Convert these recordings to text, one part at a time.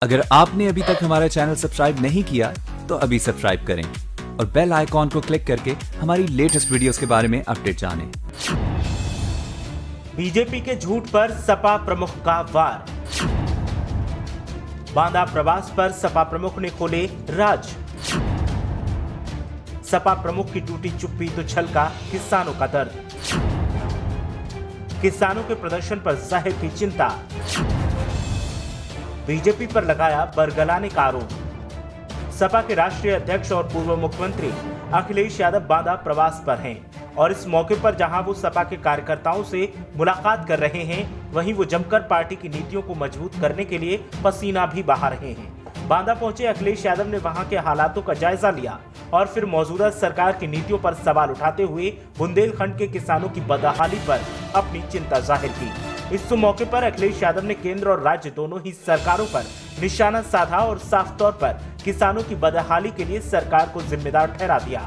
अगर आपने अभी तक हमारा चैनल सब्सक्राइब नहीं किया तो अभी सब्सक्राइब करें और बेल आइकॉन को क्लिक करके हमारी लेटेस्ट वीडियोस के बारे में अपडेट जानें। बीजेपी के झूठ पर सपा प्रमुख का वार। बांदा प्रवास पर सपा प्रमुख ने खोले राज। सपा प्रमुख की टूटी चुप्पी तो छलका किसानों का दर्द। किसानों के प्रदर्शन पर जाहिर की चिंता। बीजेपी पर लगाया बरगलाने का आरोप। सपा के राष्ट्रीय अध्यक्ष और पूर्व मुख्यमंत्री अखिलेश यादव बांदा प्रवास पर हैं और इस मौके पर जहां वो सपा के कार्यकर्ताओं से मुलाकात कर रहे हैं, वहीं वो जमकर पार्टी की नीतियों को मजबूत करने के लिए पसीना भी बहा रहे हैं। बांदा पहुंचे अखिलेश यादव ने वहां के हालातों का जायजा लिया और फिर मौजूदा सरकार की नीतियों पर सवाल उठाते हुए बुंदेलखंड के किसानों की बदहाली पर अपनी चिंता जाहिर की। इस मौके पर अखिलेश यादव ने केंद्र और राज्य दोनों ही सरकारों पर निशाना साधा और साफ तौर पर किसानों की बदहाली के लिए सरकार को जिम्मेदार ठहरा दिया।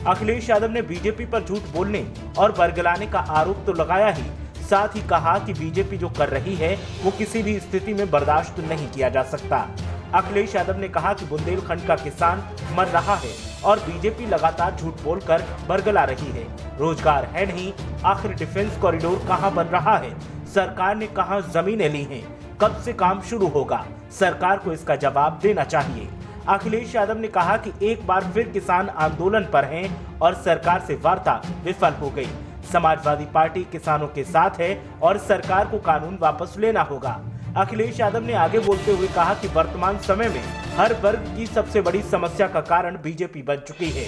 अखिलेश यादव ने बीजेपी पर झूठ बोलने और बरगलाने का आरोप तो लगाया ही, साथ ही कहा कि बीजेपी जो कर रही है वो किसी भी स्थिति में बर्दाश्त नहीं किया जा सकता। अखिलेश यादव ने कहा कि बुंदेलखंड का किसान मर रहा है और बीजेपी लगातार झूठ बोलकर बरगला रही है। रोजगार है नहीं, आखिर डिफेंस कॉरिडोर कहां बन रहा है? सरकार ने कहां जमीनें ली हैं? कब से काम शुरू होगा? सरकार को इसका जवाब देना चाहिए। अखिलेश यादव ने कहा कि एक बार फिर किसान आंदोलन पर हैं और सरकार से वार्ता विफल हो गई। समाजवादी पार्टी किसानों के साथ है और सरकार को कानून वापस लेना होगा। अखिलेश यादव ने आगे बोलते हुए कहा कि वर्तमान समय में हर वर्ग की सबसे बड़ी समस्या का कारण बीजेपी बन चुकी है।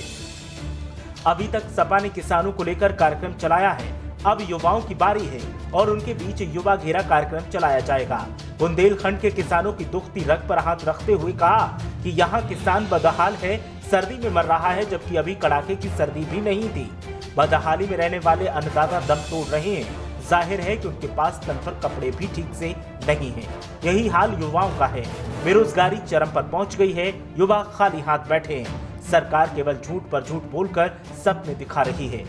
अभी तक सपा ने किसानों को लेकर कार्यक्रम चलाया है, अब युवाओं की बारी है और उनके बीच युवा घेरा कार्यक्रम चलाया जाएगा। बुंदेलखंड के किसानों की दुखती रग पर हाथ रखते हुए कहा कि यहाँ किसान बदहाल है, सर्दी में मर रहा है, जबकि अभी कड़ाके की सर्दी भी नहीं थी। बदहाली में रहने वाले अन्नदाता दम तोड़ रहे हैं। जाहिर है कि उनके पास तन पर कपड़े भी ठीक से नहीं हैं। यही हाल युवाओं का है। बेरोजगारी चरम पर पहुंच गई है, युवा खाली हाथ बैठे हैं। सरकार केवल झूठ पर झूठ बोलकर सपने दिखा रही है।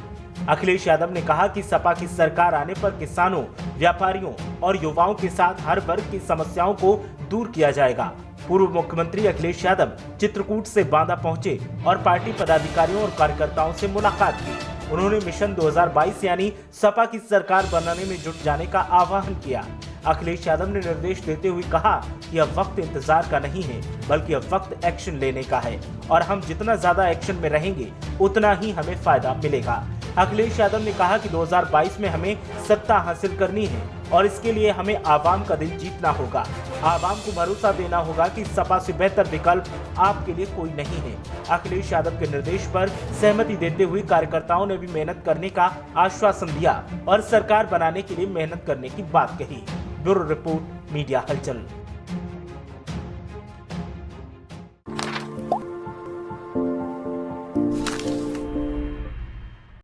अखिलेश यादव ने कहा कि सपा की सरकार आने पर किसानों, व्यापारियों और युवाओं के साथ हर वर्ग की समस्याओं को दूर किया जाएगा। पूर्व मुख्यमंत्री अखिलेश यादव चित्रकूट से बांदा पहुंचे और पार्टी पदाधिकारियों और कार्यकर्ताओं से मुलाकात की। उन्होंने मिशन 2022 यानी सपा की सरकार बनाने में जुट जाने का आह्वान किया। अखिलेश यादव ने निर्देश देते हुए कहा कि अब वक्त इंतजार का नहीं है, बल्कि अब वक्त एक्शन लेने का है और हम जितना ज्यादा एक्शन में रहेंगे उतना ही हमें फायदा मिलेगा। अखिलेश यादव ने कहा कि 2022 में हमें सत्ता हासिल करनी है और इसके लिए हमें आवाम का दिल जीतना होगा। आवाम को भरोसा देना होगा कि सपा से बेहतर विकल्प आपके लिए कोई नहीं है। अखिलेश यादव के निर्देश पर सहमति देते हुए कार्यकर्ताओं ने भी मेहनत करने का आश्वासन दिया और सरकार बनाने के लिए मेहनत करने की बात कही। ब्यूरो रिपोर्ट, मीडिया हलचल।